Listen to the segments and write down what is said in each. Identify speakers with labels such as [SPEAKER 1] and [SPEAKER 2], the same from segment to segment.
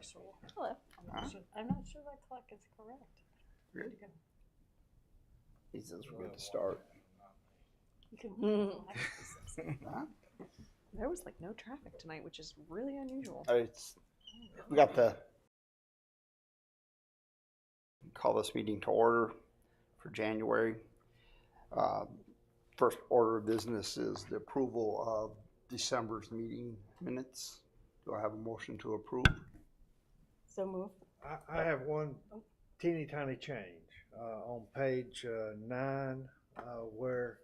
[SPEAKER 1] not sure.
[SPEAKER 2] Hello.
[SPEAKER 1] I'm not sure that clock is correct.
[SPEAKER 3] Really? He says we're good to start.
[SPEAKER 1] You can.
[SPEAKER 3] Huh?
[SPEAKER 2] There was like no traffic tonight, which is really unusual.
[SPEAKER 3] We got the call this meeting to order for January. First order of business is the approval of December's meeting minutes. Do I have a motion to approve?
[SPEAKER 2] So move.
[SPEAKER 4] I have one teeny tiny change on page 9 where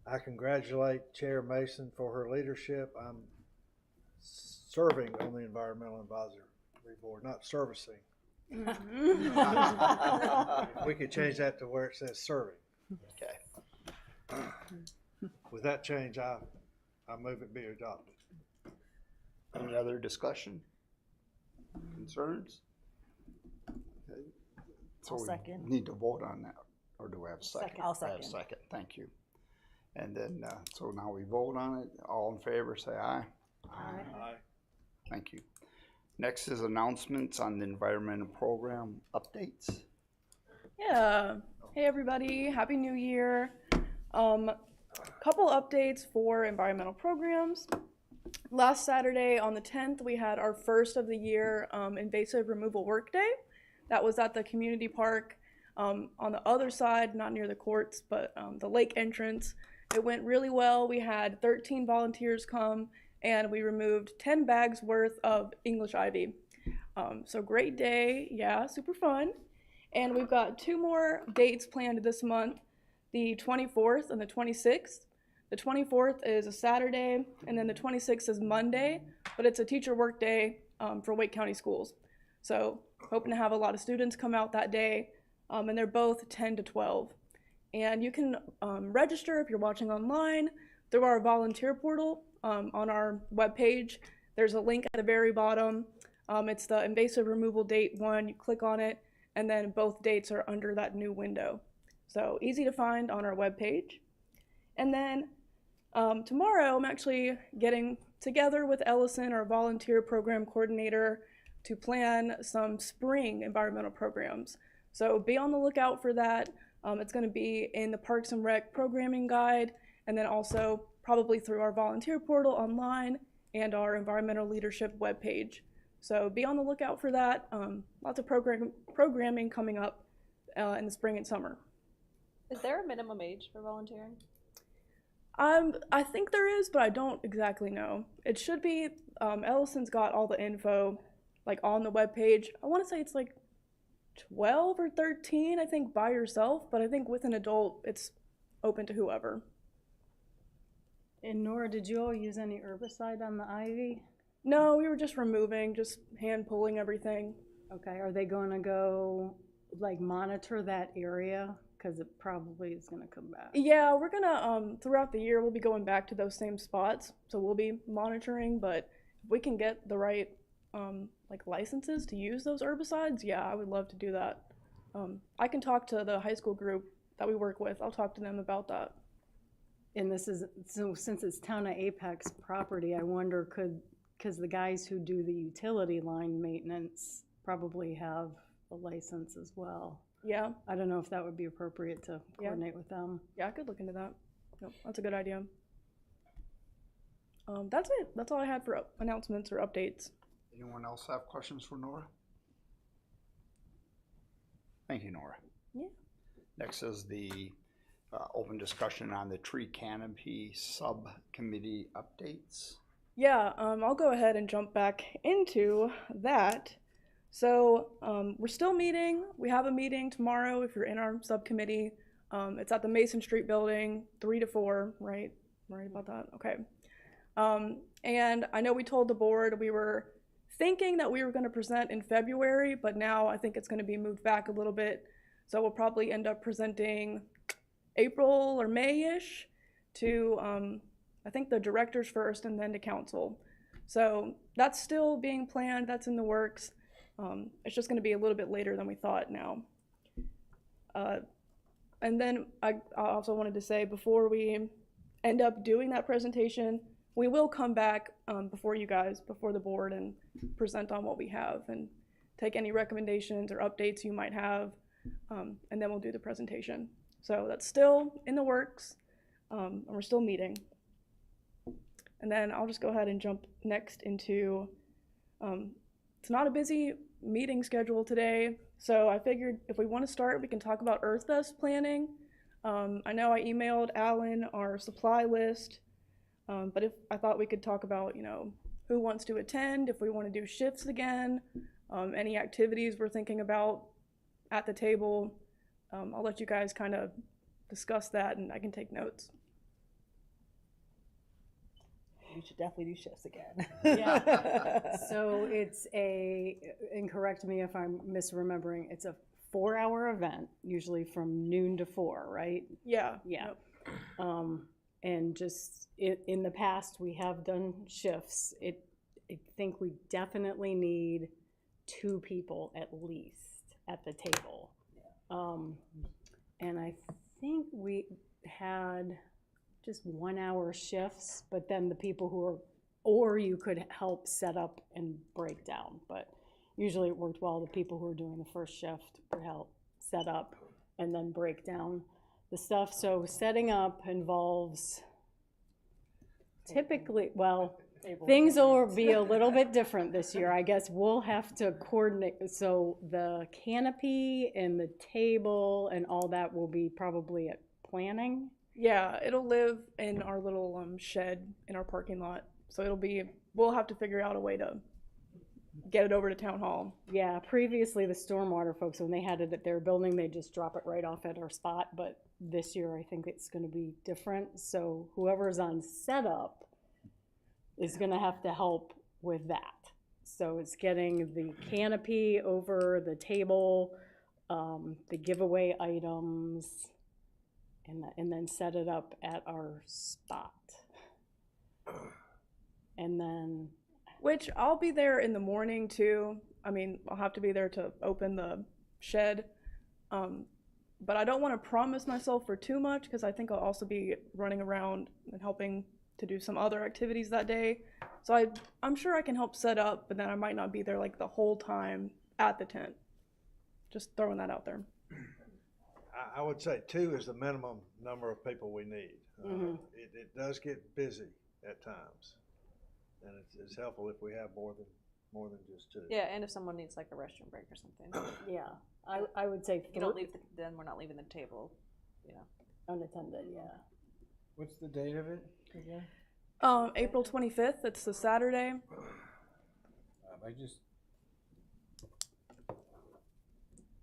[SPEAKER 4] I congratulate Chair Mason for her leadership. I'm serving on the Environmental Advisory Board, not servicing. We could change that to where it says serving.
[SPEAKER 3] Okay.
[SPEAKER 4] With that change, I move it be adopted.
[SPEAKER 3] Any other discussion? Concerns? Okay. So
[SPEAKER 1] I'll
[SPEAKER 3] we
[SPEAKER 1] second.
[SPEAKER 3] need to vote on that, or do we have a second?
[SPEAKER 1] Second. I'll
[SPEAKER 3] I have a
[SPEAKER 1] second.
[SPEAKER 3] second, thank you. And then, so now we vote on it. All in favor, say aye.
[SPEAKER 4] Aye.
[SPEAKER 3] Thank you. Next is announcements on the environmental program updates.
[SPEAKER 5] Yeah. Hey everybody, Happy New Year. Couple updates for environmental programs. Last Saturday on the 10th, we had our first of the year invasive removal work day. That was at the community park on the other side, not near the courts, but the lake entrance. It went really well. We had 13 volunteers come and we removed 10 bags worth of English ivy. So great day, yeah, super fun. And we've got 2 more dates planned this month, the 24th and the 26th. The 24th is a Saturday, and then the 26th is Monday, but it's a teacher work day for Wake County Schools. So hoping to have a lot of students come out that day, and they're both 10 to 12. And you can register if you're watching online through our volunteer portal on our webpage. There's a link at the very bottom. It's the invasive removal date one. You click on it, and then both dates are under that new window. So easy to find on our webpage. And then tomorrow I'm actually getting together with Ellison, our volunteer program coordinator, to plan some spring environmental programs. So be on the lookout for that. It's going to be in the Parks and Rec programming guide, and then also probably through our volunteer portal online and our environmental leadership webpage. So be on the lookout for that. Lots of programming coming up in the spring and summer.
[SPEAKER 2] Is there a minimum age for volunteering?
[SPEAKER 5] I think there is, but I don't exactly know. It should be, Ellison's got all the info like on the webpage. I want to say it's like 12 or 13, I think, by yourself, but I think with an adult, it's open to whoever.
[SPEAKER 1] And Nora, did you all use any herbicide on the ivy?
[SPEAKER 5] No, we were just removing, just hand pulling everything.
[SPEAKER 1] Okay, are they going to go like monitor that area? Because it probably is going to come back.
[SPEAKER 5] Yeah, we're gonna, throughout the year, we'll be going back to those same spots. So we'll be monitoring, but if we can get the right, like licenses to use those herbicides, yeah, I would love to do that. I can talk to the high school group that we work with. I'll talk to them about that.
[SPEAKER 1] And this is, so since it's Town of Apex property, I wonder because the guys who do the utility line maintenance probably have a license as well.
[SPEAKER 5] Yeah.
[SPEAKER 1] I don't know if that would be appropriate to coordinate with them.
[SPEAKER 5] Yeah, I could look into that. Nope, that's a good idea. That's it. That's all I had for announcements or updates.
[SPEAKER 3] Anyone else have questions for Nora? Thank you, Nora.
[SPEAKER 5] Yeah.
[SPEAKER 3] Next is the open discussion on the tree canopy subcommittee updates.
[SPEAKER 5] Yeah, I'll go ahead and jump back into that. So we're still meeting. We have a meeting tomorrow if you're in our subcommittee. It's at the Mason Street building, 3 to 4, right? Right about that? Okay. And I know we told the board we were thinking that we were going to present in February, but now I think it's going to be moved back a little bit. So we'll probably end up presenting April or May-ish to, I think, the directors first and then to council. So that's still being planned. That's in the works. It's just going to be a little bit later than we thought now. And then I also wanted to say, before we end up doing that presentation, we will come back before you guys, before the board, and present on what we have and take any recommendations or updates you might have, and then we'll do the presentation. So that's still in the works, and we're still meeting. And then I'll just go ahead and jump next into, it's not a busy meeting schedule today, so I figured if we want to start, we can talk about EarthFest planning. I know I emailed Alan our supply list, but if I thought we could talk about, you know, who wants to attend, if we want to do shifts again, any activities we're thinking about at the table. I'll let you guys kind of discuss that, and I can take notes.
[SPEAKER 2] We should definitely do shifts again.
[SPEAKER 1] Yeah. So it's and correct me if I'm misremembering, it's a 4-hour event, usually from noon to 4, right?
[SPEAKER 5] Yeah.
[SPEAKER 1] Yeah.
[SPEAKER 5] Yep.
[SPEAKER 1] And just in the past, we have done shifts. I think we definitely need 2 people at least at the table. And I think we had just 1-hour shifts, but then the people who are, or you could help set up and break down. But usually it worked well. The people who are doing the first shift would help set up and then break down the stuff. So setting up involves typically, well, things will be a little bit different this year. I guess we'll have to coordinate. So the canopy and the table and all that will be probably at planning.
[SPEAKER 5] Yeah, it'll live in our little shed in our parking lot. So we'll have to figure out a way to get it over to town hall.
[SPEAKER 1] Yeah, previously the stormwater folks, when they had it at their building, they just drop it right off at our spot. But this year I think it's going to be different. So whoever's on setup is going to have to help with that. So it's getting the canopy over the table, the giveaway items, and then set it up at our spot. And then,
[SPEAKER 5] Which I'll be there in the morning too. I mean, I'll have to be there to open the shed. But I don't want to promise myself for too much because I think I'll also be running around and helping to do some other activities that day. So I'm sure I can help set up, but then I might not be there like the whole time at the tent. Just throwing that out there.
[SPEAKER 4] I would say 2 is the minimum number of people we need. It does get busy at times, and it's helpful if we have more than just 2.
[SPEAKER 2] Yeah, and if someone needs like a restroom break or something.
[SPEAKER 1] yeah, I would say
[SPEAKER 2] You don't leave then we're not leaving the table, you know.
[SPEAKER 1] unattended, yeah.
[SPEAKER 6] What's the date of it again?
[SPEAKER 5] April 25th, it's the Saturday.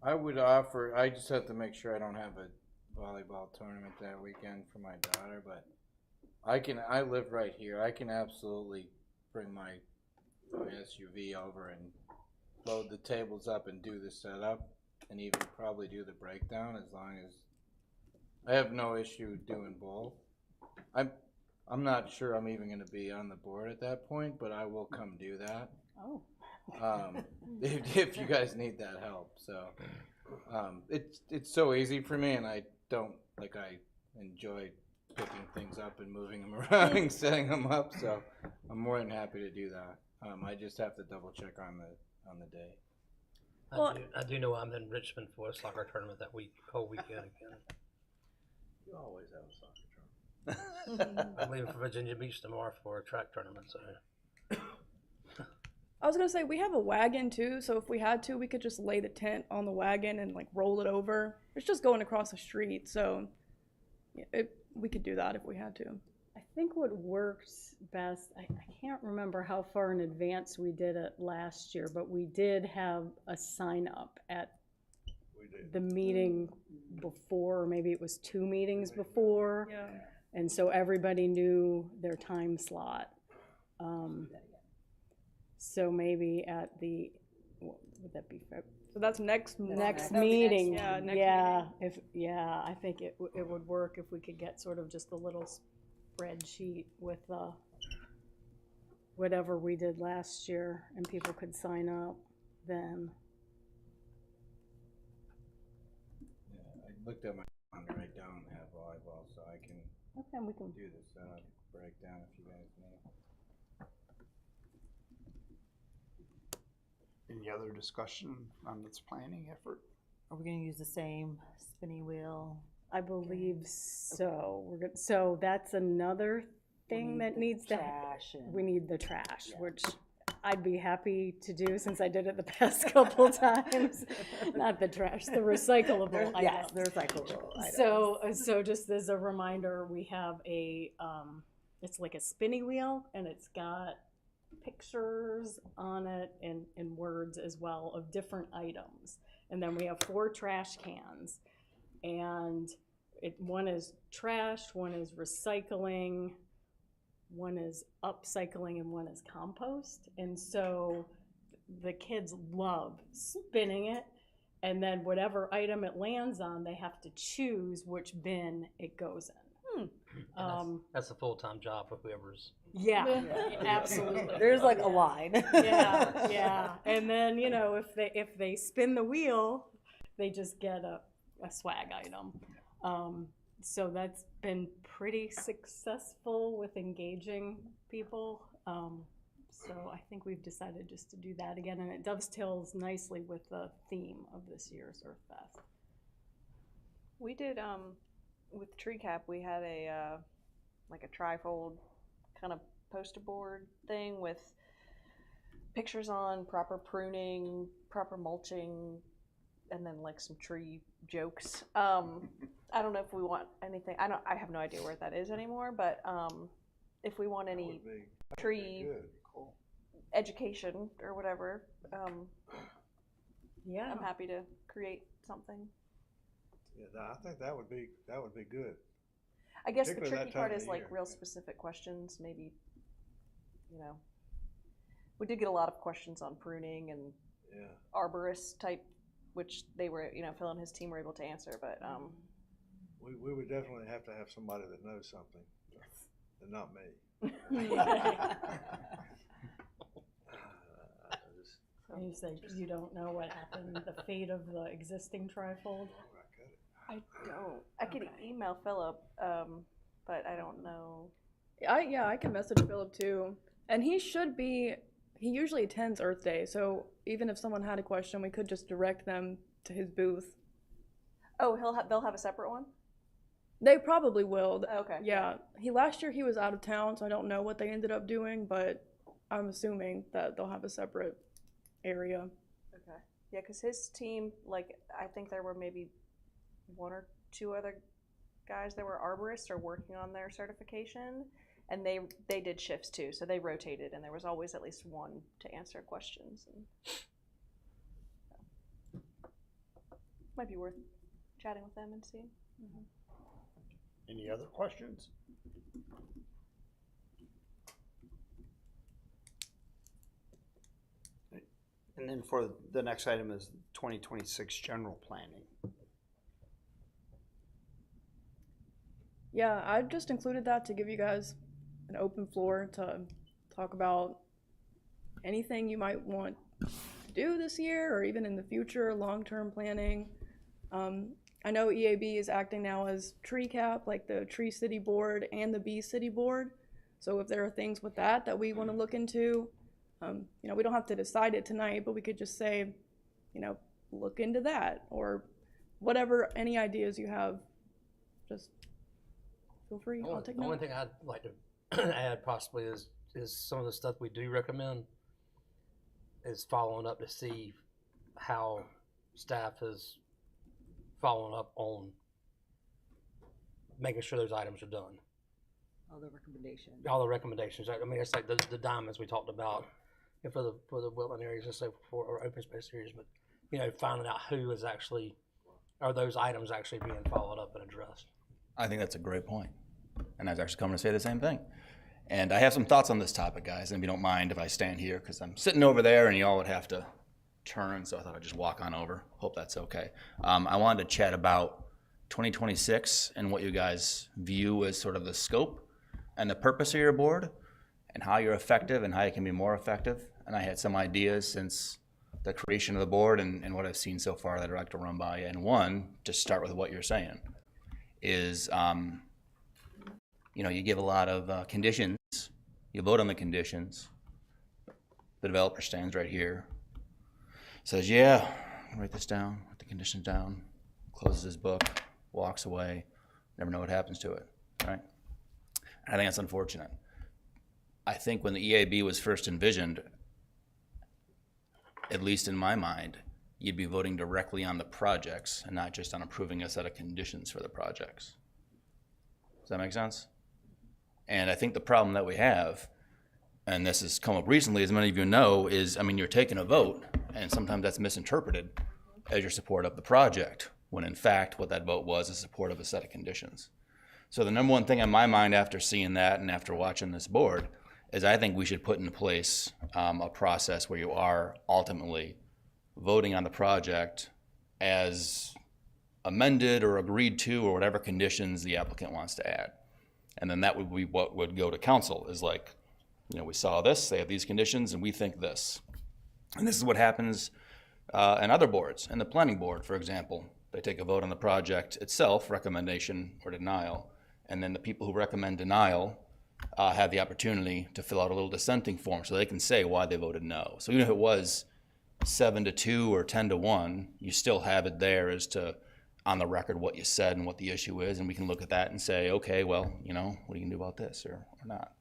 [SPEAKER 6] I would offer, I just have to make sure I don't have a volleyball tournament that weekend for my daughter, but I live right here. I can absolutely bring my SUV over and load the tables up and do the setup and even probably do the breakdown as long as I have no issue doing both. I'm not sure I'm even going to be on the board at that point, but I will come do that.
[SPEAKER 1] Oh.
[SPEAKER 6] If you guys need that help. So it's so easy for me, and I enjoy picking things up and moving them around and setting them up. So I'm more than happy to do that. I just have to double check on the day.
[SPEAKER 7] I do know I'm in Richmond for a soccer tournament that whole weekend again.
[SPEAKER 4] You always have a soccer tournament.
[SPEAKER 7] I'm leaving for Virginia Beach tomorrow for a track tournament. So
[SPEAKER 5] I was gonna say, we have a wagon too, so if we had to, we could just lay the tent on the wagon and like roll it over. It's just going across the street, so we could do that if we had to.
[SPEAKER 1] I think what works best, I can't remember how far in advance we did it last year, but we did have a sign up at the meeting before, or maybe it was 2 meetings before.
[SPEAKER 5] Yeah.
[SPEAKER 1] And so everybody knew their time slot. So maybe at what would that be?
[SPEAKER 5] So that's next
[SPEAKER 1] Meeting.
[SPEAKER 5] Yeah, next meeting.
[SPEAKER 1] I think it would work if we could get sort of just a little spreadsheet with whatever we did last year, and people could sign up then.
[SPEAKER 6] Yeah, I looked at my calendar. I don't have volleyball, so I can
[SPEAKER 1] Okay, we can.
[SPEAKER 6] do this setup. breakdown if you guys need.
[SPEAKER 3] Any other discussion on this planning effort?
[SPEAKER 8] Are we gonna use the same spinning wheel?
[SPEAKER 1] I believe so. We're good. So that's another thing that needs to,
[SPEAKER 8] trash and
[SPEAKER 1] we need the trash, which I'd be happy to do since I did it the past couple times. Not the trash, the recyclable
[SPEAKER 8] yes,
[SPEAKER 1] items.
[SPEAKER 8] the recyclable items.
[SPEAKER 1] So just as a reminder, we have a, it's like a spinny wheel and it's got pictures on it and words as well of different items. And then we have 4 trash cans and one is trash, one is recycling, one is upcycling, and one is compost. And so the kids love spinning it, and then whatever item it lands on, they have to choose which bin it goes in.
[SPEAKER 7] And that's a full-time job for whoever's.
[SPEAKER 1] Yeah, absolutely.
[SPEAKER 8] There's like a line.
[SPEAKER 1] Yeah. And then, you know, if they spin the wheel, they just get a swag item. So that's been pretty successful with engaging people. So I think we've decided just to do that again, and it dovetails nicely with the theme of this year's Earth Fest.
[SPEAKER 2] We did with Tree Cap. We had a like a trifold kind of poster board thing with pictures on proper pruning, proper mulching, and then like some tree jokes. I don't know if we want anything. I have no idea where that is anymore. But if we want any tree education or whatever,
[SPEAKER 1] Yeah.
[SPEAKER 2] I'm happy to create something.
[SPEAKER 4] Yeah, I think that would be good.
[SPEAKER 2] I guess the
[SPEAKER 4] Particularly
[SPEAKER 2] tricky
[SPEAKER 4] that time
[SPEAKER 2] part
[SPEAKER 4] of
[SPEAKER 2] is
[SPEAKER 4] the
[SPEAKER 2] like
[SPEAKER 4] year.
[SPEAKER 2] real specific questions. Maybe, you know, we did get a lot of questions on pruning and
[SPEAKER 4] Yeah.
[SPEAKER 2] arborist type, which they were, you know, Phil and his team were able to answer. But
[SPEAKER 4] We would definitely have to have somebody that knows something, and not me.
[SPEAKER 1] And you say you don't know what happened, the fate of the existing trifold?
[SPEAKER 2] I don't. I could email Philip, but I don't know.
[SPEAKER 5] I can message Philip too. And he usually attends Earth Day, so even if someone had a question, we could just direct them to his booth.
[SPEAKER 2] Oh, they'll have a separate one.
[SPEAKER 5] They probably will.
[SPEAKER 2] Okay.
[SPEAKER 5] Yeah. Last year he was out of town, so I don't know what they ended up doing, but I'm assuming that they'll have a separate area.
[SPEAKER 2] Okay. Yeah, because his team, like, I think there were maybe 1 or 2 other guys that were arborists or working on their certification, and they did shifts too, so they rotated, and there was always at least one to answer questions. And might be worth chatting with them and seeing.
[SPEAKER 3] Any other questions? And then for the next item is 2026 general planning.
[SPEAKER 5] Yeah, I just included that to give you guys an open floor to talk about anything you might want to do this year or even in the future, long-term planning. I know EAB is acting now as Tree Cap, like the Tree City Board and the Bee City Board. So if there are things with that we want to look into, you know, we don't have to decide it tonight, but we could just say, you know, look into that or whatever, any ideas you have, just feel free. I'll take
[SPEAKER 7] The only
[SPEAKER 5] notes.
[SPEAKER 7] thing I'd like to add possibly is some of the stuff we do recommend is following up to see how staff is following up on making sure those items are done.
[SPEAKER 8] All the recommendations.
[SPEAKER 7] All the recommendations. I mean, it's like the diamonds we talked about, and for the wetland areas and so forth, or open space areas. But you know, finding out who is actually, are those items actually being followed up and addressed.
[SPEAKER 9] I think that's a great point. And I was actually coming to say the same thing. And I have some thoughts on this topic, guys, and if you don't mind if I stand here, because I'm sitting over there and you all would have to turn, so I thought I'd just walk on over. Hope that's okay. I wanted to chat about 2026 and what you guys view as sort of the scope and the purpose of your board and how you're effective and how you can be more effective. And I had some ideas since the creation of the board and what I've seen so far that I'd like to run by. And one, to start with what you're saying, is you give a lot of conditions, you vote on the conditions. The developer stands right here, says, yeah, write this down, write the conditions down, closes his book, walks away, never know what happens to it, right? I think that's unfortunate. I think when the EAB was first envisioned, at least in my mind, you'd be voting directly on the projects and not just on approving a set of conditions for the projects. Does that make sense? And I think the problem that we have, and this has come up recently, as many of you know, is, you're taking a vote, and sometimes that's misinterpreted as your support of the project, when in fact what that vote was is support of a set of conditions. So the number one thing on my mind after seeing that and after watching this board is I think we should put in place a process where you are ultimately voting on the project as amended or agreed to or whatever conditions the applicant wants to add. And then that would be what would go to council, is like, we saw this, they have these conditions, and we think this. And this is what happens in other boards. In the planning board, for example, they take a vote on the project itself, recommendation or denial, and then the people who recommend denial have the opportunity to fill out a little dissenting form so they can say why they voted no. So even if it was 7-2 or 10-1, you still have it there as to, on the record, what you said and what the issue is, and we can look at that and say, okay, well, what are you gonna do about this or not?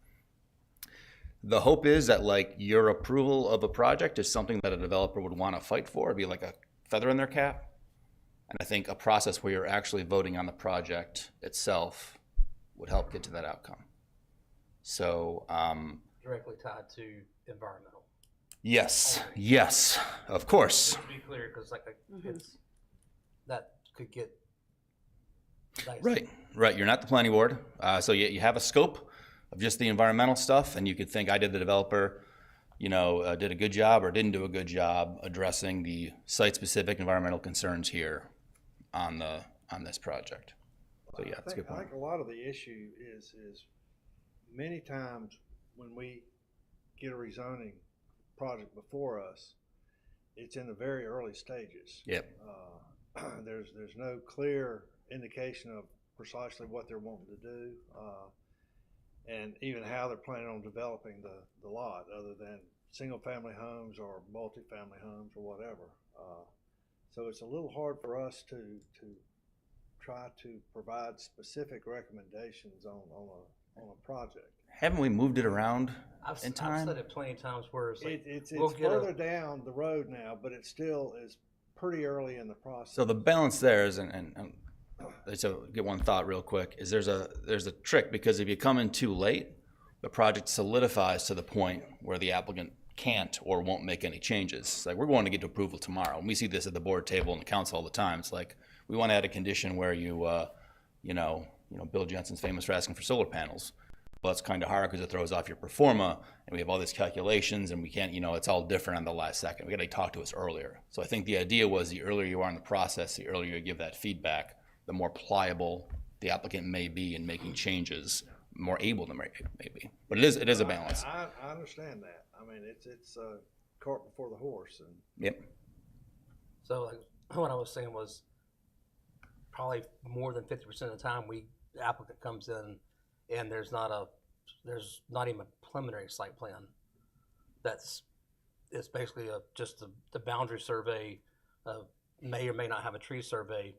[SPEAKER 9] The hope is that your approval of a project is something that a developer would want to fight for. It'd be like a feather in their cap. And I think a process where you're actually voting on the project itself would help get to that outcome. So,
[SPEAKER 7] Directly tied to environmental.
[SPEAKER 9] yes, of course.
[SPEAKER 7] Just to be clear, because it's, that could get dicey.
[SPEAKER 9] Right. You're not the planning board. So you have a scope of just the environmental stuff, and you could think, the developer, did a good job or didn't do a good job addressing the site-specific environmental concerns here on this project. So yeah, that's a good
[SPEAKER 4] I
[SPEAKER 9] point.
[SPEAKER 4] think a lot of the issue is many times when we get a rezoning project before us, it's in the very early stages.
[SPEAKER 9] Yep.
[SPEAKER 4] There's no clear indication of precisely what they're wanting to do, and even how they're planning on developing the lot, other than single-family homes or multifamily homes or whatever. So it's a little hard for us to try to provide specific recommendations on a project.
[SPEAKER 9] Haven't we moved it around
[SPEAKER 7] I've
[SPEAKER 9] in time?
[SPEAKER 7] said it plenty of times where it's like,
[SPEAKER 4] It's
[SPEAKER 7] we'll get
[SPEAKER 4] further down the road now, but it still is pretty early in the process.
[SPEAKER 9] So the balance there is, and so get one thought real quick, is there's a trick, because if you come in too late, the project solidifies to the point where the applicant can't or won't make any changes. It's like, we're going to get to approval tomorrow. And we see this at the board table and the council all the time. It's like, we want to add a condition where Bill Jensen's famous for asking for solar panels. Well, it's kind of hard because it throws off your pro forma, and we have all these calculations, and we can't, it's all different on the last second. We got to talk to us earlier. So I think the idea was the earlier you are in the process, the earlier you give that feedback, the more pliable the applicant may be in making changes, more able to maybe. But it is a balance.
[SPEAKER 4] I understand that. It's a cart before the horse. And
[SPEAKER 9] Yep.
[SPEAKER 7] So what I was saying was probably more than 50% of the time the applicant comes in and there's not even a preliminary site plan. It's basically just the boundary survey, may or may not have a tree survey,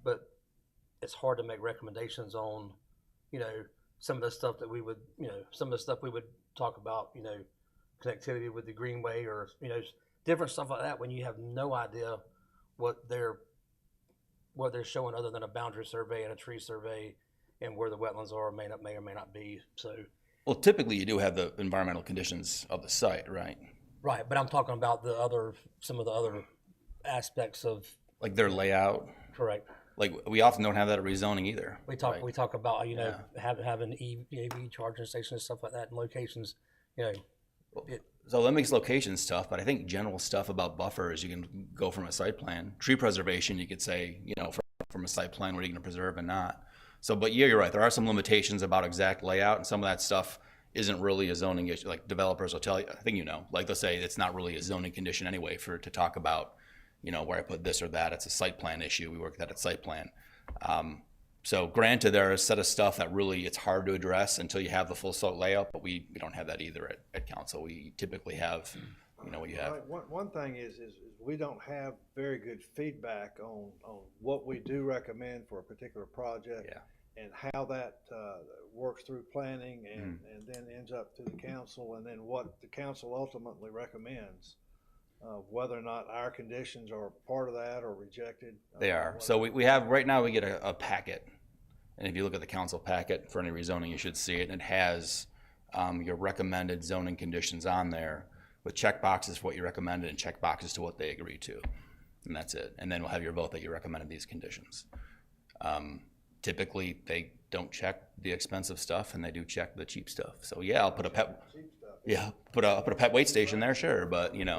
[SPEAKER 7] but it's hard to make recommendations on, some of the stuff that we would talk about, connectivity with the greenway or, different stuff like that when you have no idea what they're showing other than a boundary survey and a tree survey and where the wetlands are may or may not be. So,
[SPEAKER 9] well, typically you do have the environmental conditions of the site, right?
[SPEAKER 7] Right, but I'm talking about some of the other aspects of,
[SPEAKER 9] like their layout.
[SPEAKER 7] correct.
[SPEAKER 9] Like, we often don't have that at rezoning either.
[SPEAKER 7] We talk about
[SPEAKER 9] Yeah.
[SPEAKER 7] having EV charging stations and stuff like that in locations.
[SPEAKER 9] So that makes locations tough, but I think general stuff about buffers, you can go from a site plan. Tree preservation, you could say, from a site plan, what are you going to preserve and not. So, but yeah, you're right. There are some limitations about exact layout, and some of that stuff isn't really a zoning issue. Like, developers will tell you, I think like they'll say it's not really a zoning condition anyway to talk about, where I put this or that. It's a site plan issue. We work that at site plan. So granted, there are a set of stuff that really it's hard to address until you have the full site layout, but we don't have that either at council. We typically have, what you have.
[SPEAKER 4] Right, one thing is we don't have very good feedback on what we do recommend for a particular project.
[SPEAKER 9] Yeah.
[SPEAKER 4] And how that works through planning and then ends up to the council, and then what the council ultimately recommends, whether or not our conditions are part of that or rejected.
[SPEAKER 9] They are. So we have, right now we get a packet. And if you look at the council packet for any rezoning, you should see it. And it has your recommended zoning conditions on there with check boxes for what you recommended and check boxes to what they agree to. And that's it. And then we'll have your vote that you recommended these conditions. Typically, they don't check the expensive stuff, and they do check the cheap stuff. So yeah, I'll put a pet. Yeah, put a pet weight station there, sure, but
[SPEAKER 4] I don't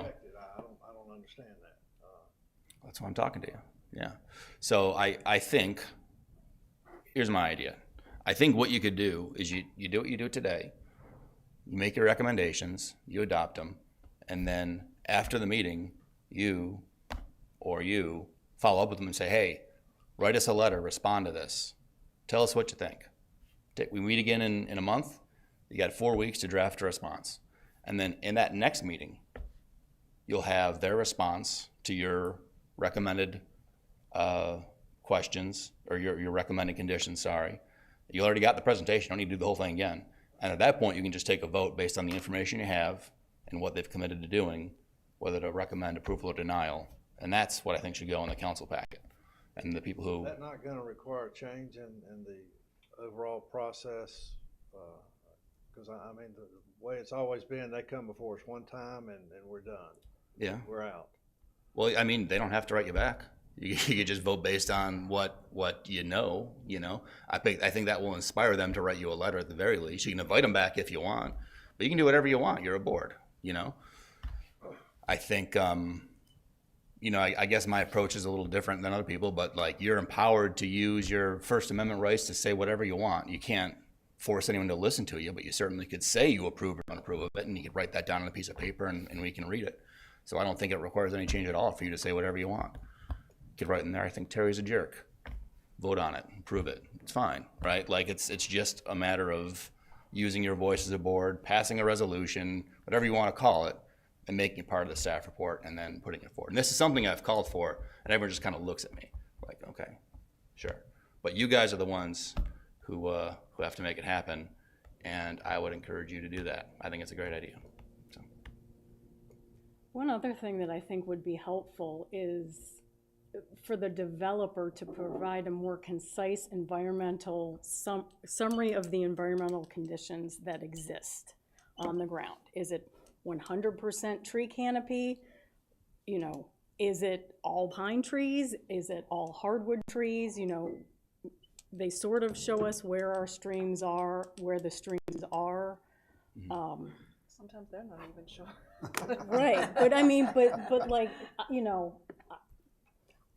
[SPEAKER 4] understand that.
[SPEAKER 9] That's why I'm talking to you. Yeah. So I think here's my idea. I think what you could do is you do what you do today. You make your recommendations, you adopt them, and then after the meeting, you follow up with them and say, hey, write us a letter, respond to this. Tell us what you think. We meet again in a month. You got 4 weeks to draft a response. And then in that next meeting, you'll have their response to your recommended questions, or your recommended conditions, sorry. You already got the presentation, you don't need to do the whole thing again. And at that point, you can just take a vote based on the information you have and what they've committed to doing, whether to recommend approval or denial. And that's what I think should go in the council packet. And the people who...
[SPEAKER 4] Is that not gonna require a change in the overall process? Because I mean, the way it's always been, they come before us one time and we're done.
[SPEAKER 9] Yeah.
[SPEAKER 4] We're out.
[SPEAKER 9] Well, I mean, they don't have to write you back. You could just vote based on what you know. I think that will inspire them to write you a letter at the very least. You can invite them back if you want, but you can do whatever you want. You're a board, I think, I guess my approach is a little different than other people, but like, you're empowered to use your First Amendment rights to say whatever you want. You can't force anyone to listen to you, but you certainly could say you approve or don't approve of it, and you could write that down on a piece of paper and we can read it. So I don't think it requires any change at all for you to say whatever you want. You could write in there, I think Terry's a jerk. Vote on it, approve it. It's fine, right? Like, it's just a matter of using your voice as a board, passing a resolution, whatever you want to call it, and making it part of the staff report and then putting it forward. And this is something I've called for, and everyone just kind of looks at me like, okay, sure. But you guys are the ones who have to make it happen, and I would encourage you to do that. I think it's a great idea. So.
[SPEAKER 1] One other thing that I think would be helpful is for the developer to provide a more concise environmental summary of the environmental conditions that exist on the ground. Is it 100% tree canopy? Is it all pine trees? Is it all hardwood trees? They sort of show us where our streams are, where the streams are.
[SPEAKER 2] Sometimes they're not even sure.
[SPEAKER 1] Right, but I mean, but like,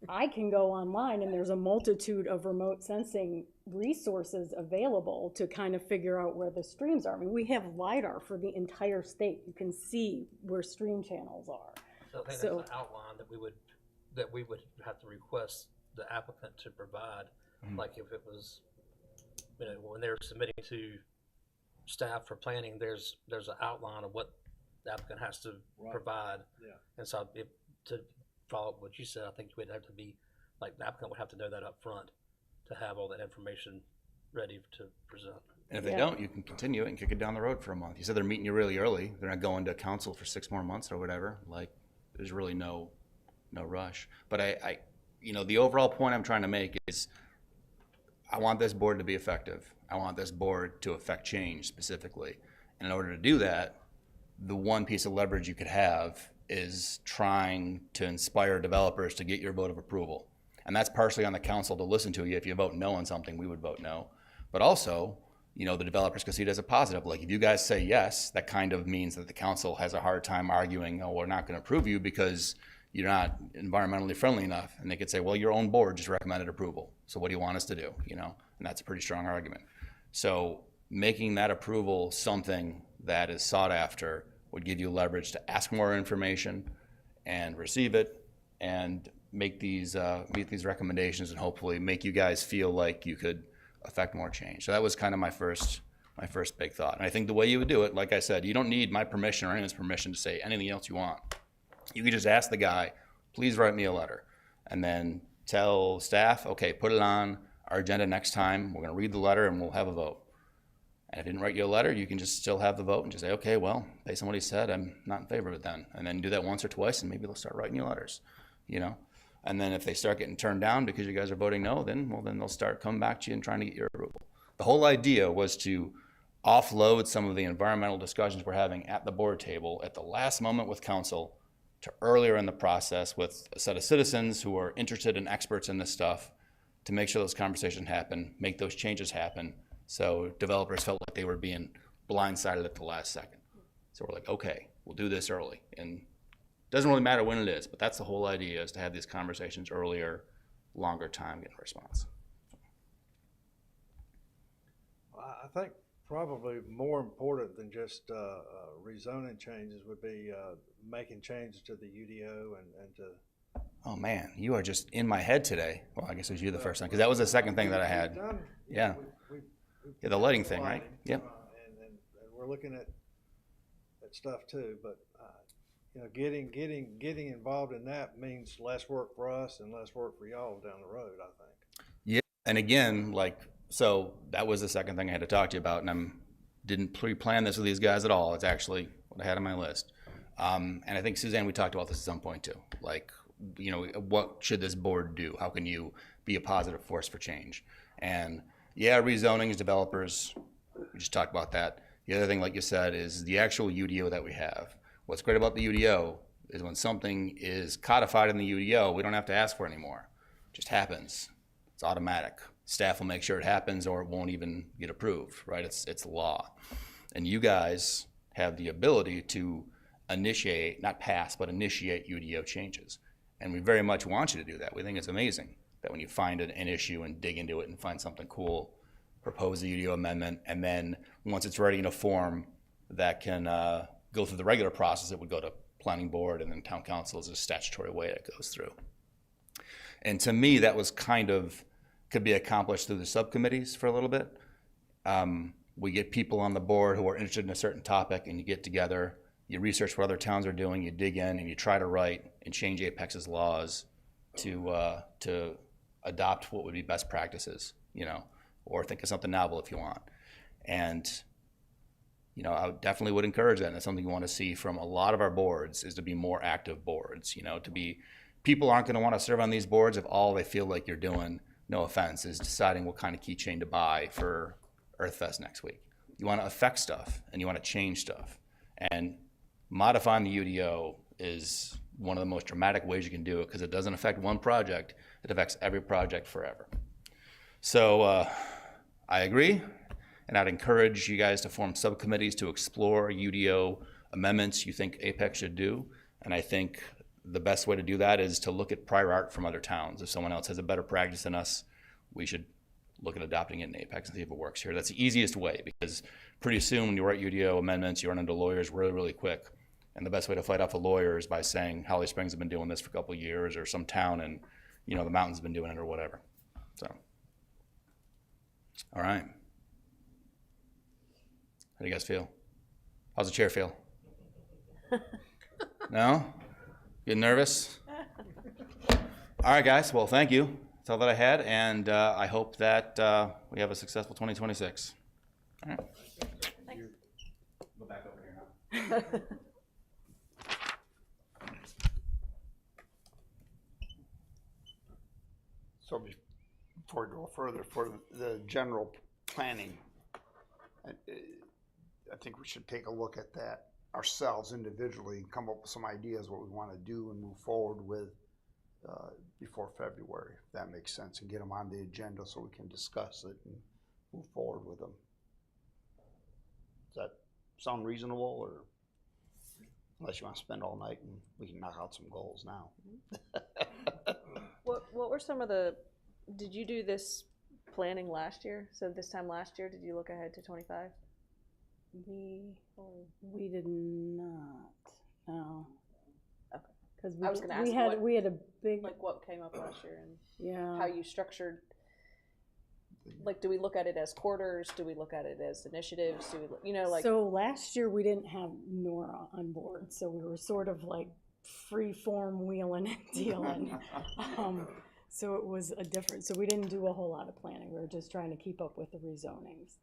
[SPEAKER 1] I can go online and there's a multitude of remote sensing resources available to kind of figure out where the streams are. I mean, we have LiDAR for the entire state. You can see where stream channels are.
[SPEAKER 7] So I think that's an outline that we would have to request the applicant to provide. Like if it was, when they're submitting to staff for planning, there's an outline of what the applicant has to provide. Yeah. And so to follow up what you said, I think we'd have to be, like, the applicant would have to know that up front to have all that information ready to present.
[SPEAKER 9] And if they don't, you can continue it and kick it down the road for a month. You said they're meeting you really early. They're not going to council for 6 more months or whatever. Like, there's really no rush. But I the overall point I'm trying to make is I want this board to be effective. I want this board to affect change specifically. And in order to do that, the one piece of leverage you could have is trying to inspire developers to get your vote of approval. And that's partially on the council to listen to you. If you vote no on something, we would vote no. But also, the developers can see it as a positive. Like, if you guys say yes, that kind of means that the council has a hard time arguing, oh, we're not going to approve you because you're not environmentally friendly enough. And they could say, well, your own board just recommended approval. So what do you want us to do? And that's a pretty strong argument. So making that approval something that is sought after would give you leverage to ask more information and receive it and make these recommendations and hopefully make you guys feel like you could affect more change. So that was kind of my first big thought. And I think the way you would do it, like I said, you don't need my permission or anyone's permission to say anything else you want. You could just ask the guy, please write me a letter, and then tell staff, okay, put it on our agenda next time. We're going to read the letter and we'll have a vote. And if he didn't write you a letter, you can just still have the vote and just say, okay, well, based on what he said, I'm not in favor of it then. And then do that once or twice, and maybe they'll start writing you letters, you know? And then if they start getting turned down because you guys are voting no, then they'll start coming back to you and trying to get your approval. The whole idea was to offload some of the environmental discussions we're having at the board table at the last moment with council to earlier in the process with a set of citizens who are interested and experts in this stuff to make sure those conversations happen, make those changes happen, so developers felt like they were being blindsided at the last second. So we're like, okay, we'll do this early. And it doesn't really matter when it is, but that's the whole idea, is to have these conversations earlier, longer time getting a response.
[SPEAKER 4] I think probably more important than just rezoning changes would be making changes to the UDO and to.
[SPEAKER 9] Oh man, you are just in my head today. Well, I guess it was you the first time, because that was the second thing that I had. Yeah. Yeah, the lighting thing, right? Yep.
[SPEAKER 4] And we're looking at stuff too, but you know, getting involved in that means less work for us and less work for y'all down the road, I think.
[SPEAKER 9] Yeah, and again, like, so that was the second thing I had to talk to you about, and I didn't pre-plan this with these guys at all. It's actually what I had on my list. And I think, Suzanne, we talked about this at some point too. Like, you know, what should this board do? How can you be a positive force for change? And yeah, rezoning is developers. We just talked about that. The other thing, like you said, is the actual UDO that we have. What's great about the UDO is when something is codified in the UDO, we don't have to ask for it anymore. It just happens. It's automatic. Staff will make sure it happens or it won't even get approved, right? It's law. And you guys have the ability to initiate, not pass, but initiate UDO changes. And we very much want you to do that. We think it's amazing that when you find an issue and dig into it and find something cool, propose a UDO amendment, and then once it's ready in a form that can go through the regular process, it would go to planning board and then town council is a statutory way it goes through. And to me, that was kind of, could be accomplished through the subcommittees for a little bit. We get people on the board who are interested in a certain topic, and you get together, you research what other towns are doing, you dig in, and you try to write and change Apex's laws to adopt what would be best practices, you know, or think of something novel if you want. And, you know, I definitely would encourage that. And that's something you want to see from a lot of our boards, is to be more active boards, you know, to be, people aren't going to want to serve on these boards if all they feel like you're doing, no offense, is deciding what kind of keychain to buy for EarthFest next week. You want to affect stuff and you want to change stuff. And modifying the UDO is one of the most dramatic ways you can do it, because it doesn't affect one project, it affects every project forever. So I agree, and I'd encourage you guys to form subcommittees to explore UDO amendments you think Apex should do. And I think the best way to do that is to look at prior art from other towns. If someone else has a better practice than us, we should look at adopting it in Apex and see if it works here. That's the easiest way, because pretty soon when you write UDO amendments, you run into lawyers really, really quick. And the best way to fight off a lawyer is by saying Holly Springs have been doing this for a couple of years, or some town in, you know, the mountains have been doing it, or whatever. So, all right. How do you guys feel? How's the chair feel? No? Getting nervous? All right, guys. Well, thank you. That's all that I had, and I hope that we have a successful 2026. All right.
[SPEAKER 2] Thanks.
[SPEAKER 9] Go back over here now.
[SPEAKER 3] So before we go further, for the general planning, I think we should take a look at that ourselves individually and come up with some ideas what we want to do and move forward with before February, if that makes sense, and get them on the agenda so we can discuss it and move forward with them. Does that sound reasonable, or unless you want to spend all night and we can knock out some goals now?
[SPEAKER 2] What were some of the, did you do this planning last year? So this time last year, did you look ahead to 25?
[SPEAKER 1] We did not, no.
[SPEAKER 2] Okay.
[SPEAKER 1] Cause
[SPEAKER 2] I was gonna ask
[SPEAKER 1] we had a big,
[SPEAKER 2] like what came up last year and
[SPEAKER 1] yeah.
[SPEAKER 2] how you structured. Like, do we look at it as quarters? Do we look at it as initiatives? Do we, like?
[SPEAKER 1] So last year we didn't have Nora on board, so we were sort of like free form wheeling and dealing. So it was a different, so we didn't do a whole lot of planning. We were just trying to keep up with the rezonings.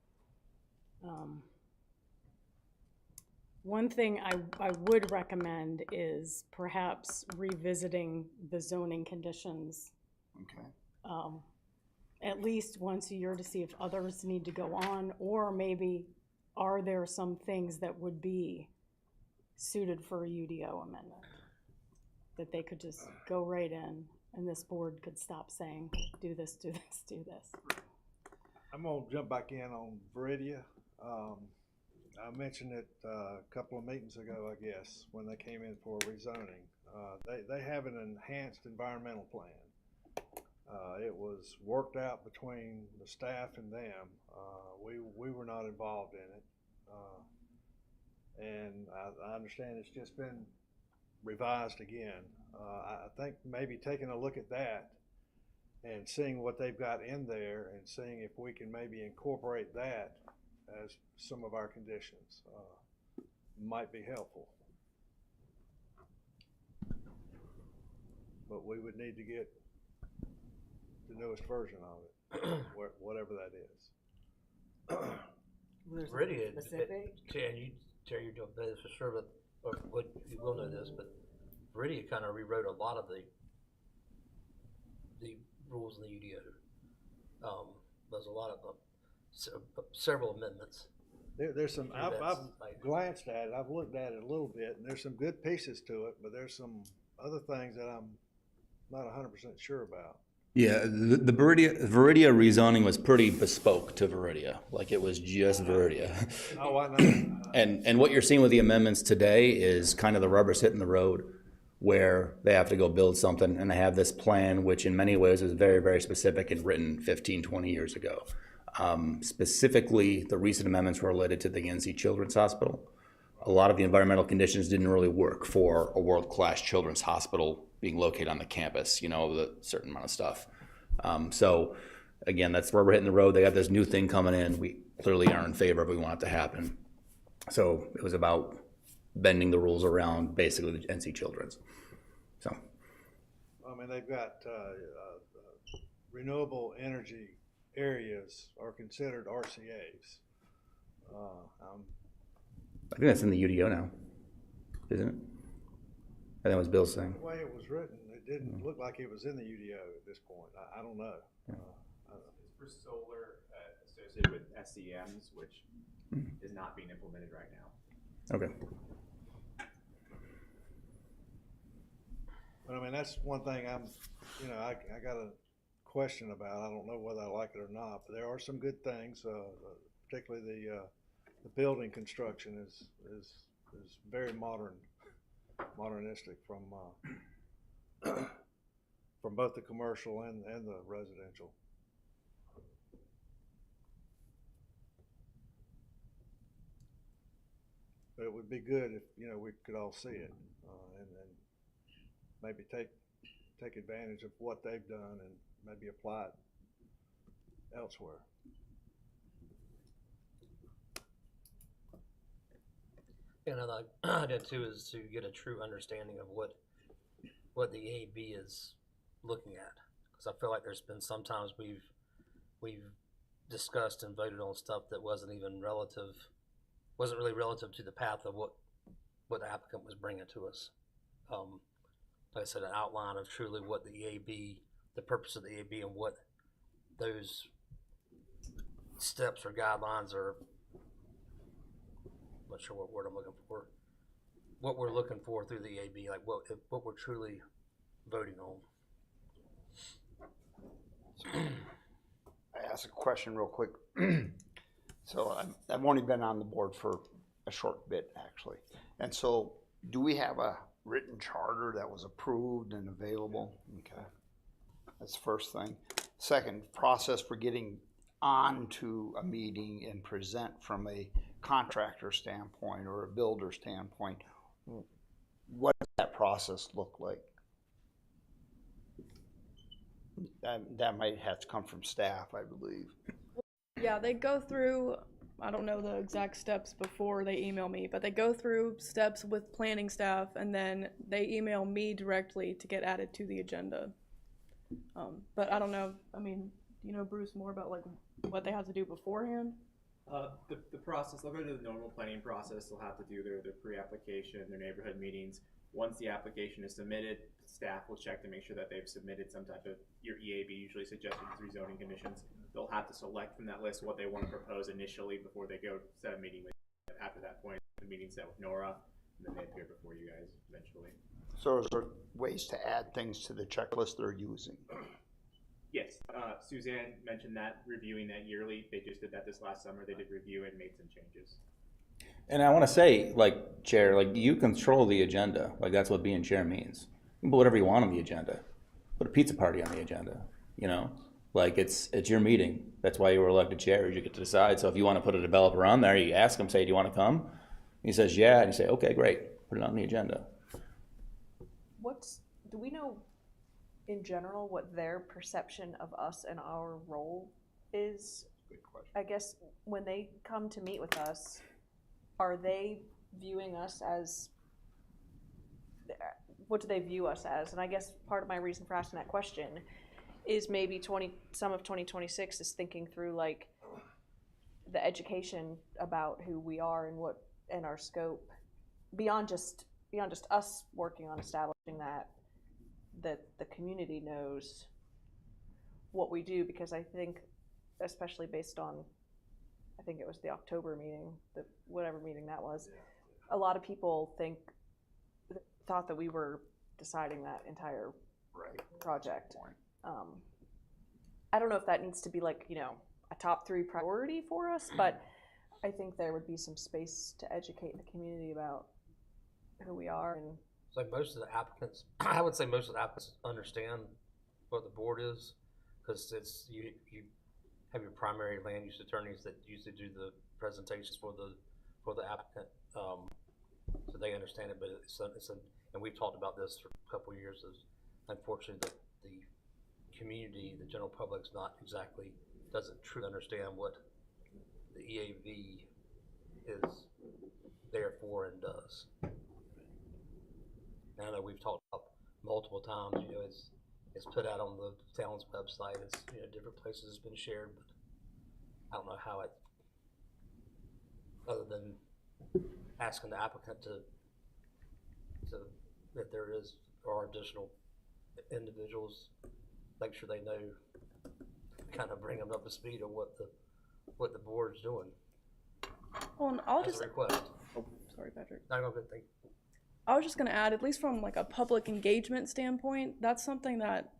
[SPEAKER 1] One thing I would recommend is perhaps revisiting the zoning conditions
[SPEAKER 3] Okay.
[SPEAKER 1] at least once a year to see if others need to go on, or maybe are there some things that would be suited for a UDO amendment? That they could just go right in and this board could stop saying, do this, do this, do this.
[SPEAKER 4] I'm gonna jump back in on Veridia. I mentioned it a couple of meetings ago, I guess, when they came in for rezoning. They have an enhanced environmental plan. It was worked out between the staff and them. We were not involved in it. And I understand it's just been revised again. I think maybe taking a look at that and seeing what they've got in there and seeing if we can maybe incorporate that as some of our conditions might be helpful. But we would need to get the newest version of it, whatever that is.
[SPEAKER 7] Really,
[SPEAKER 8] Specific?
[SPEAKER 7] Terry, you don't know this for sure, but, or what, you will know this, but Veridia kind of rewrote a lot of the rules in the UDO. There's a lot of several amendments.
[SPEAKER 4] There's some, I've
[SPEAKER 7] Like-
[SPEAKER 4] glanced at it, I've looked at it a little bit, and there's some good pieces to it, but there's some other things that I'm not 100% sure about.
[SPEAKER 9] Yeah, the Veridia rezoning was pretty bespoke to Veridia, like it was just Veridia.
[SPEAKER 4] Oh, I know.
[SPEAKER 9] And what you're seeing with the amendments today is kind of the rubber's hitting the road, where they have to go build something, and they have this plan, which in many ways is very, very specific and written 15, 20 years ago. Specifically, the recent amendments were related to the NC Children's Hospital. A lot of the environmental conditions didn't really work for a world-class children's hospital being located on the campus, the certain amount of stuff. So again, that's where we're hitting the road. They got this new thing coming in. We clearly are in favor of it. We want it to happen. So it was about bending the rules around basically the NC Children's. So.
[SPEAKER 4] I mean, they've got renewable energy areas are considered RCAs.
[SPEAKER 9] I think that's in the UDO now, isn't it? I think that was Bill's thing.
[SPEAKER 4] The way it was written, it didn't look like it was in the UDO at this point. I don't know.
[SPEAKER 10] It's for solar associated with SEMs, which is not being implemented right now.
[SPEAKER 9] Okay.
[SPEAKER 4] But I mean, that's one thing I got a question about. I don't know whether I like it or not, but there are some good things, particularly the building construction is very modernistic from both the commercial and the residential. But it would be good if we could all see it and maybe take advantage of what they've done and maybe apply it elsewhere.
[SPEAKER 7] Another idea too is to get a true understanding of what the AAB is looking at, because I feel like there's been sometimes we've discussed and voted on stuff that wasn't really relative to the path of what the applicant was bringing to us. Like I said, an outline of truly what the EAB, the purpose of the EAB, and what those steps or guidelines are. I'm not sure what word I'm looking for. What we're looking for through the EAB, like what we're truly voting on.
[SPEAKER 3] I ask a question real quick. So I've only been on the board for a short bit, actually. And so do we have a written charter that was approved and available? Okay. That's the first thing. Second, process for getting on to a meeting and present from a contractor standpoint or a builder standpoint. what does that process look like? That might have to come from staff, I believe.
[SPEAKER 5] Yeah, they go through, I don't know the exact steps before they email me, but they go through steps with planning staff and then they email me directly to get added to the agenda. But I don't know, I mean, do you know, Bruce, more about like what they have to do beforehand?
[SPEAKER 10] The process, they'll go to the normal planning process. They'll have to do their pre-application, their neighborhood meetings. Once the application is submitted, staff will check to make sure that they've submitted some type of, your EAB, usually suggested rezoning conditions. They'll have to select from that list what they want to propose initially before they go set a meeting with you. After that point, the meeting's set with Nora, and then they appear before you guys eventually.
[SPEAKER 3] So is there ways to add things to the checklist they're using?
[SPEAKER 10] Yes, Suzanne mentioned that, reviewing that yearly. They just did that this last summer. They did review and made some changes.
[SPEAKER 9] And I want to say, like, Chair, like, you control the agenda. Like, that's what being chair means. You can put whatever you want on the agenda. Put a pizza party on the agenda, you know? Like, it's your meeting. That's why you were elected chair, is you get to decide. So if you want to put a developer on there, you ask him, say, do you want to come? He says, yeah, and you say, okay, great, put it on the agenda.
[SPEAKER 2] Do we know in general what their perception of us and our role is?
[SPEAKER 3] Good question.
[SPEAKER 2] I guess when they come to meet with us, are they viewing us as, what do they view us as? And I guess part of my reason for asking that question is maybe some of 2026 is thinking through like the education about who we are and what, and our scope, beyond just us working on establishing that the community knows what we do, because I think, especially based on, I think it was the October meeting, whatever meeting that was, a lot of people thought that we were deciding that entire project. I don't know if that needs to be like, you know, a top 3 priority for us, but I think there would be some space to educate the community about who we are. And
[SPEAKER 7] So most of the applicants, I would say most of the applicants understand what the board is, because it's you have your primary land use attorneys that usually do the presentations for the applicant, so they understand it. But and we've talked about this for a couple of years. Is unfortunately the community, the general public's doesn't truly understand what the EAV is there for and does. I know we've talked about multiple times, you know, it's put out on the town's website, it's, you know, different places it's been shared, but I don't know how it, other than asking the applicant to that there are additional individuals, make sure they know, kind of bring them up to speed on what the board's doing.
[SPEAKER 5] Well, and I'll
[SPEAKER 7] as
[SPEAKER 5] just,
[SPEAKER 7] a request.
[SPEAKER 5] oh, sorry, Patrick.
[SPEAKER 7] Not gonna think.
[SPEAKER 5] I was just going to add, at least from like a public engagement standpoint, that's something that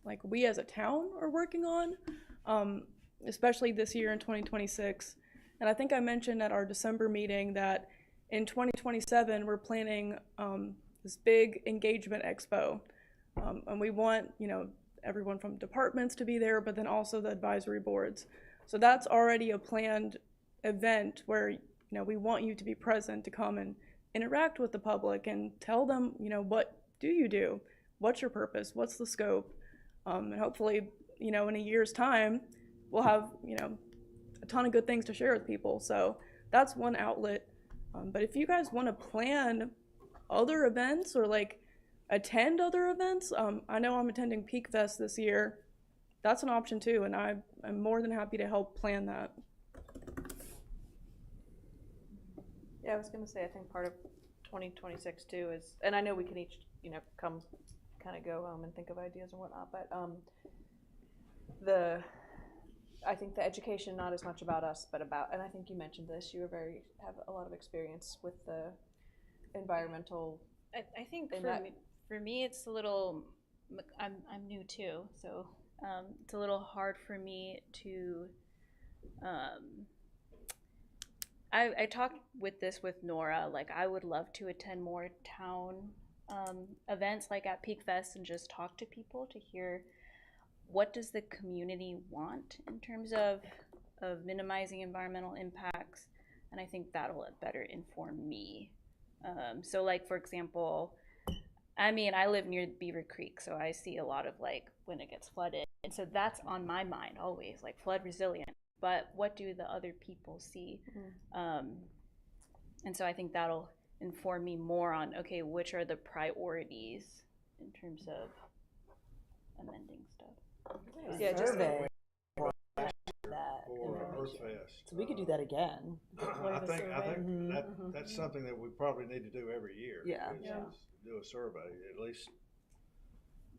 [SPEAKER 5] like we as a town are working on, especially this year in 2026. And I think I mentioned at our December meeting that in 2027 we're planning this big engagement expo, and we want, you know, everyone from departments to be there, but then also the advisory boards. So that's already a planned event where, you know, we want you to be present to come and interact with the public and tell them, you know, what do you do? What's your purpose? What's the scope? And hopefully, you know, in a year's time, we'll have, you know, a ton of good things to share with people. So that's one outlet. But if you guys want to plan other events or like attend other events, I know I'm attending Peak Fest this year. That's an option too, and I'm more than happy to help plan that.
[SPEAKER 2] yeah, I was gonna say, I think part of 2026 too is, and I know we can each, you know, come kind of go home and think of ideas and whatnot, but I think the education, not as much about us, but about, and I think you mentioned this, you have a lot of experience with the environmental.
[SPEAKER 11] I think
[SPEAKER 2] in
[SPEAKER 11] for me it's a little, I'm new too, so it's a little hard for me to I talked with Nora, like I would love to attend more town events like at Peak Fest and just talk to people to hear what does the community want in terms of minimizing environmental impacts, and I think that'll better inform me So like for example, I mean, I live near Beaver Creek, so I see a lot of like when it gets flooded. And so that's on my mind always, like flood resilient. But what do the other people see? And so I think that'll inform me more on, okay, which are the priorities in terms of amending stuff.
[SPEAKER 2] Yeah, just
[SPEAKER 8] survey
[SPEAKER 4] for
[SPEAKER 8] information.
[SPEAKER 4] Earthfest.
[SPEAKER 8] So we could do that again.
[SPEAKER 4] I think
[SPEAKER 8] Mhm.
[SPEAKER 4] that's something that we probably need to do every year.
[SPEAKER 8] Yeah.
[SPEAKER 4] is-
[SPEAKER 1] Yeah.
[SPEAKER 4] is do a survey, at least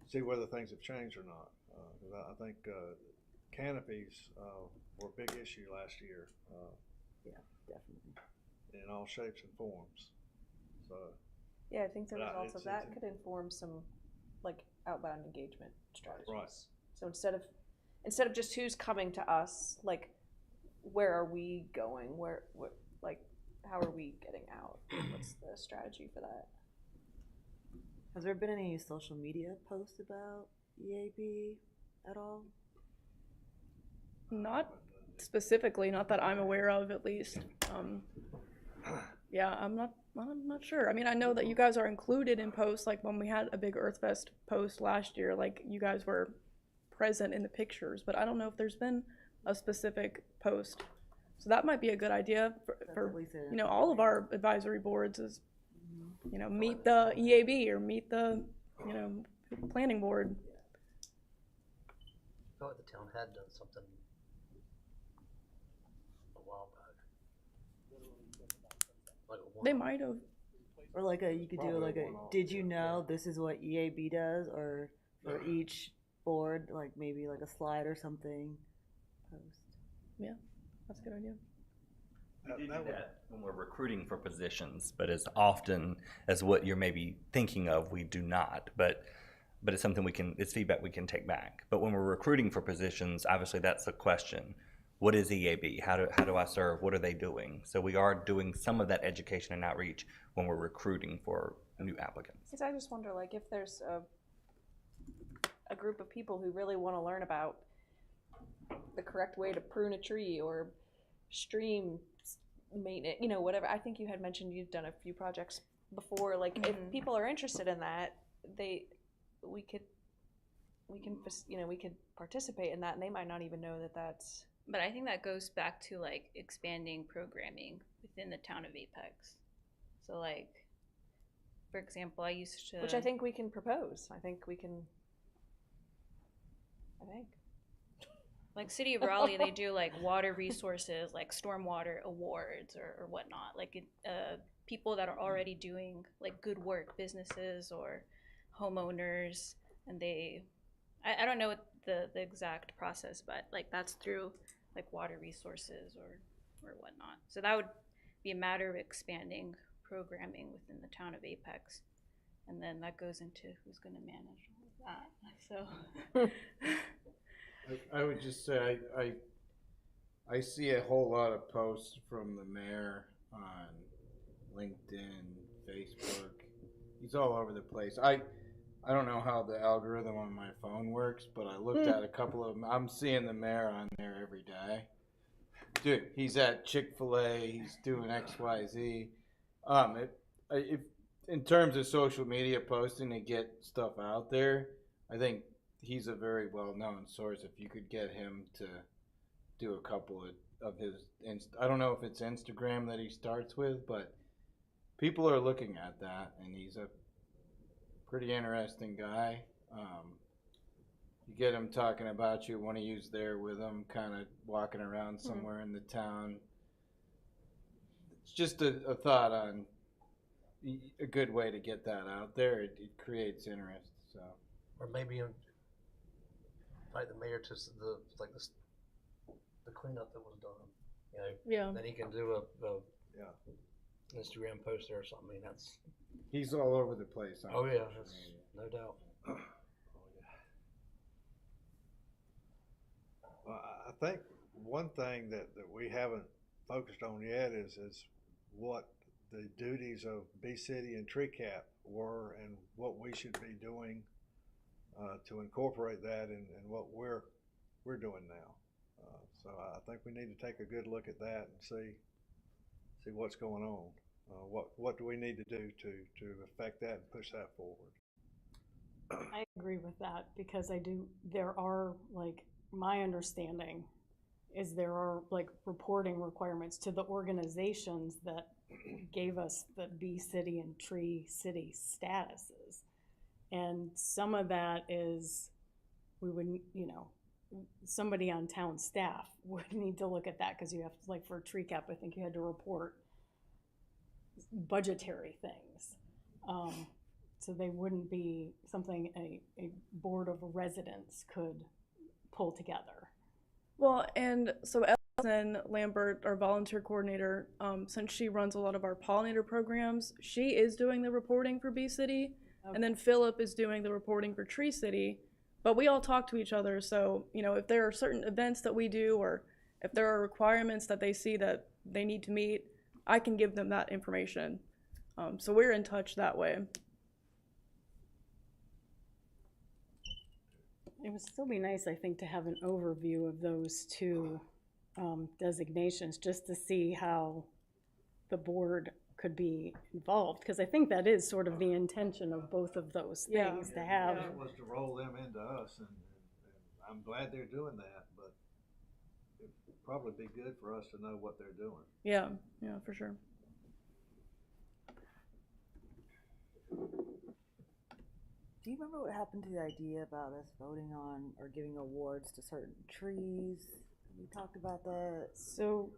[SPEAKER 4] see whether things have changed or not. 'Cause I think canopies were a big issue last year.
[SPEAKER 8] Definitely.
[SPEAKER 4] In all shapes and forms. So
[SPEAKER 2] Yeah, I think the
[SPEAKER 4] But,
[SPEAKER 2] results of
[SPEAKER 4] it's-
[SPEAKER 2] that could inform some like outbound engagement strategies.
[SPEAKER 4] Right.
[SPEAKER 2] So instead of just who's coming to us, like where are we going? What like how are we getting out? What's the strategy for that?
[SPEAKER 8] Has there been any social media posts about EAB at all?
[SPEAKER 5] Not specifically, not that I'm aware of, at least. Yeah, I'm not sure. I mean, I know that you guys are included in posts, like when we had a big Earthfest post last year, like you guys were present in the pictures, but I don't know if there's been a specific post. So that might be a good idea for you know, all of our advisory boards is, you know, meet the EAB or meet the, you know, planning board.
[SPEAKER 7] I feel like the town had done something a while back. Like a
[SPEAKER 5] They
[SPEAKER 7] one-off.
[SPEAKER 5] might have.
[SPEAKER 8] Or like you could do
[SPEAKER 4] Probably
[SPEAKER 8] like a,
[SPEAKER 4] one-off,
[SPEAKER 8] did you
[SPEAKER 4] yeah.
[SPEAKER 8] know this is what EAB does? Or for each board, like maybe like a slide or something post.
[SPEAKER 5] That's a good idea.
[SPEAKER 12] We do
[SPEAKER 4] That would-
[SPEAKER 12] that when we're recruiting for positions, but as often as what you're maybe thinking of, we do not. But it's something it's feedback we can take back. But when we're recruiting for positions, obviously that's a question. What is EAB? How do I serve? What are they doing? So we are doing some of that education and outreach when we're recruiting for new applicants.
[SPEAKER 2] Because I just wonder, like, if there's a group of people who really want to learn about the correct way to prune a tree or stream maintenance, you know, whatever. I think you had mentioned you've done a few projects before. Like, if people are interested in that, we could participate in that, and they might not even know that that's.
[SPEAKER 11] But I think that goes back to like expanding programming within the town of Apex. So like, for example, I used to.
[SPEAKER 2] Which I think we can propose. I think.
[SPEAKER 11] Like City of Raleigh, they do like water resources, like stormwater awards or whatnot. Like people that are already doing like good work, businesses or homeowners, and I don't know what the exact process, but like that's through like water resources or whatnot. So that would be a matter of expanding programming within the town of Apex, and then that goes into who's going to manage all of that. So.
[SPEAKER 6] I would just say I see a whole lot of posts from the mayor on LinkedIn, Facebook. He's all over the place. I don't know how the algorithm on my phone works, but I looked at a couple of them. I'm seeing the mayor on there every day. Dude, he's at Chick-fil-A. He's doing X, Y, Z. If in terms of social media posting to get stuff out there, I think he's a very well-known source. If you could get him to do a couple of his, I don't know if it's Instagram that he starts with, but people are looking at that, and he's a pretty interesting guy. You get him talking about you, want to use there with him, kind of walking around somewhere in the town. It's just a thought on a good way to get that out there. It creates interest. So,
[SPEAKER 7] Or maybe invite the mayor to the cleanup that was done. You know,
[SPEAKER 5] Yeah.
[SPEAKER 7] then he can do a Instagram post there or something. I mean, that's.
[SPEAKER 6] he's all over the place. On
[SPEAKER 7] Oh yeah,
[SPEAKER 6] social
[SPEAKER 7] that's,
[SPEAKER 6] media.
[SPEAKER 7] no doubt.
[SPEAKER 4] Well, I think one thing that we haven't focused on yet is what the duties of Bee City and Tree Cap were and what we should be doing to incorporate that in what we're doing now. So I think we need to take a good look at that and see what's going on. What do we need to do to affect that and push that forward?
[SPEAKER 1] I agree with that because there are, like, my understanding is there are like reporting requirements to the organizations that gave us the Bee City and Tree City statuses. And some of that is, we would, somebody on town staff would need to look at that because you have, like for Tree Cap, I think you had to report budgetary things. So they wouldn't be something a board of residents could pull together.
[SPEAKER 5] Well, and so Ellison Lambert, our volunteer coordinator, since she runs a lot of our pollinator programs, she is doing the reporting for Bee City, and then Philip is doing the reporting for Tree City. But we all talk to each other, so if there are certain events that we do, or if there are requirements that they see that they need to meet, I can give them that information. So we're in touch that way.
[SPEAKER 1] It would still be nice, I think, to have an overview of those two designations, just to see how the board could be involved, because I think that is sort of the intention of both of those things, to have.
[SPEAKER 4] It was to roll them into us, and I'm glad they're doing that, but it'd probably be good for us to know what they're doing.
[SPEAKER 5] Yeah, for sure.
[SPEAKER 8] Do you remember what happened to the idea about us voting on or giving awards to certain trees? We talked about that.
[SPEAKER 1] So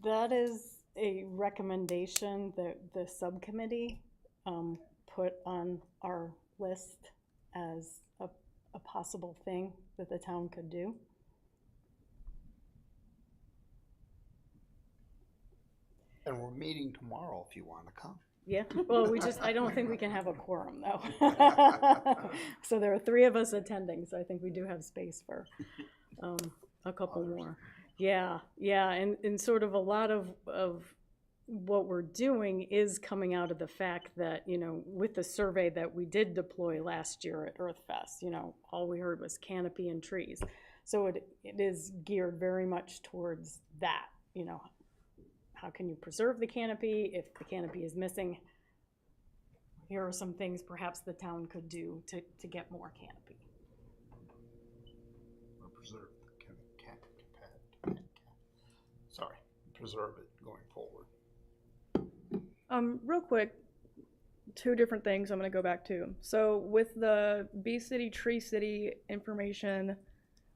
[SPEAKER 1] that is a recommendation that the subcommittee put on our list as a possible thing that the town could do.
[SPEAKER 3] And we're meeting tomorrow if you want to come.
[SPEAKER 1] Yeah, well, I don't think we can have a quorum though. So there are 3 of us attending, so I think we do have space for a couple more. Yeah, and sort of a lot of what we're doing is coming out of the fact that, with the survey that we did deploy last year at EarthFest, all we heard was canopy and trees. So it is geared very much towards that, how can you preserve the canopy? If the canopy is missing, here are some things perhaps the town could do to get more canopy.
[SPEAKER 3] Or preserve preserve it going forward.
[SPEAKER 5] Real quick, 2 different things I'm going to go back to. So with the Bee City, Tree City information,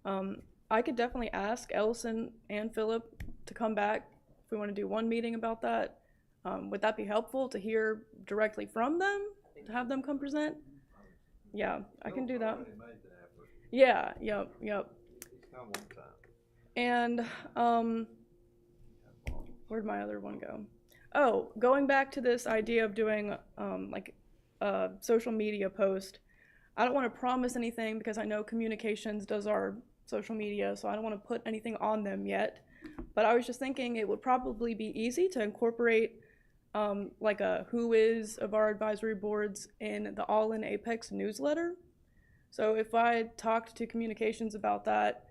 [SPEAKER 5] I could definitely ask Ellison and Philip to come back if we want to do one meeting about that. Would that be helpful to hear directly from them, to have them come present? Yeah, I can do that. Yeah, yep.
[SPEAKER 4] Come one time.
[SPEAKER 5] And where'd my other one go? Oh, going back to this idea of doing like a social media post, I don't want to promise anything because I know communications does our social media, so I don't want to put anything on them yet. But I was just thinking it would probably be easy to incorporate like a who is of our advisory boards in the All in Apex newsletter. So if I talked to communications about that,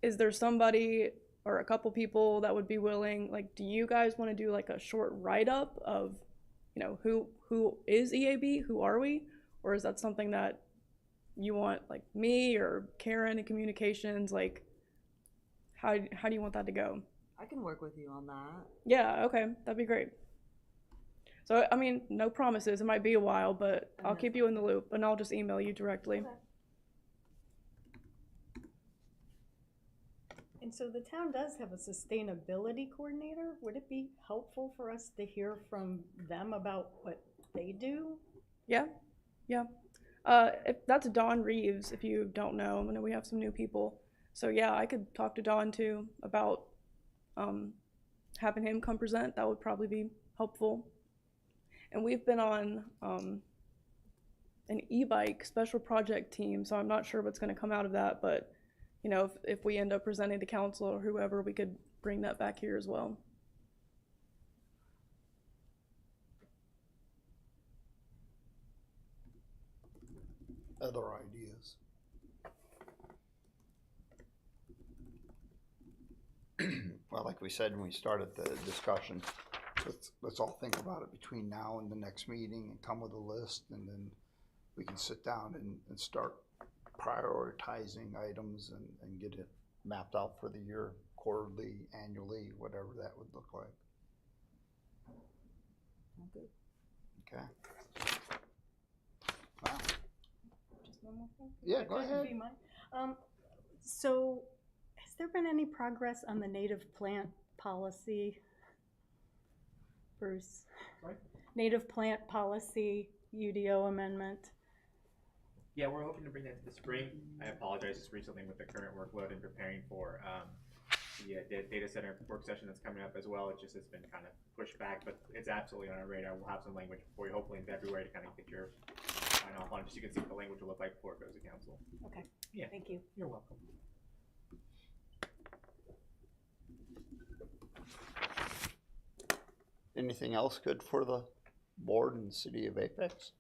[SPEAKER 5] is there somebody or a couple people that would be willing, like, do you guys want to do like a short write-up of, who is EAB, who are we? Or is that something that you want, like me or Karen in communications, like, how do you want that to go?
[SPEAKER 8] I can work with you on that.
[SPEAKER 5] Yeah, okay, that'd be great. So, I mean, no promises, it might be a while, but I'll keep you in the loop and I'll just email you directly.
[SPEAKER 1] Okay. And so the town does have a sustainability coordinator. Would it be helpful for us to hear from them about what they do?
[SPEAKER 5] Yeah. That's Dawn Reeves, if you don't know. I know we have some new people. So yeah, I could talk to Dawn too about having him come present. That would probably be helpful. And we've been on an e-bike special project team, so I'm not sure what's going to come out of that, but if we end up presenting to council or whoever, we could bring that back here as well.
[SPEAKER 3] Other ideas?
[SPEAKER 13] Well, like we said when we started the discussion,
[SPEAKER 3] let's all think about it between now and the next meeting and come with a list, and then we can sit down and start prioritizing items and get it mapped out for the year, quarterly, annually, whatever that would look like.
[SPEAKER 8] Okay.
[SPEAKER 3] Okay. Wow.
[SPEAKER 1] Just one more thing?
[SPEAKER 3] Yeah, go
[SPEAKER 1] That could
[SPEAKER 3] ahead.
[SPEAKER 1] be mine. So, has there been any progress on the native plant policy? Bruce?
[SPEAKER 10] Sorry?
[SPEAKER 1] Native plant policy, UDO amendment?
[SPEAKER 10] Yeah, we're hoping to bring that to the spring. I apologize just recently with the current workload and preparing for the data center work session that's coming up as well. It just has been kind of pushed back, but it's absolutely on our radar. We'll have some language for you, hopefully in February, to kind of get your sign off on it, just so you can see what the language will look like before it goes to council.
[SPEAKER 1] Okay.
[SPEAKER 10] Yeah.
[SPEAKER 1] Thank you.
[SPEAKER 10] You're welcome.
[SPEAKER 3] Anything else good for the board and the city of Apex?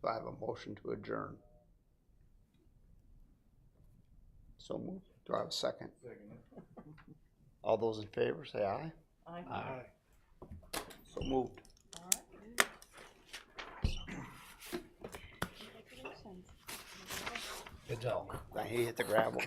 [SPEAKER 3] Do I have a motion to adjourn? So moved. Do I have a second? All those in favor say aye.
[SPEAKER 4] Aye.
[SPEAKER 3] So moved.
[SPEAKER 7] Good job.
[SPEAKER 3] He hit the gravel.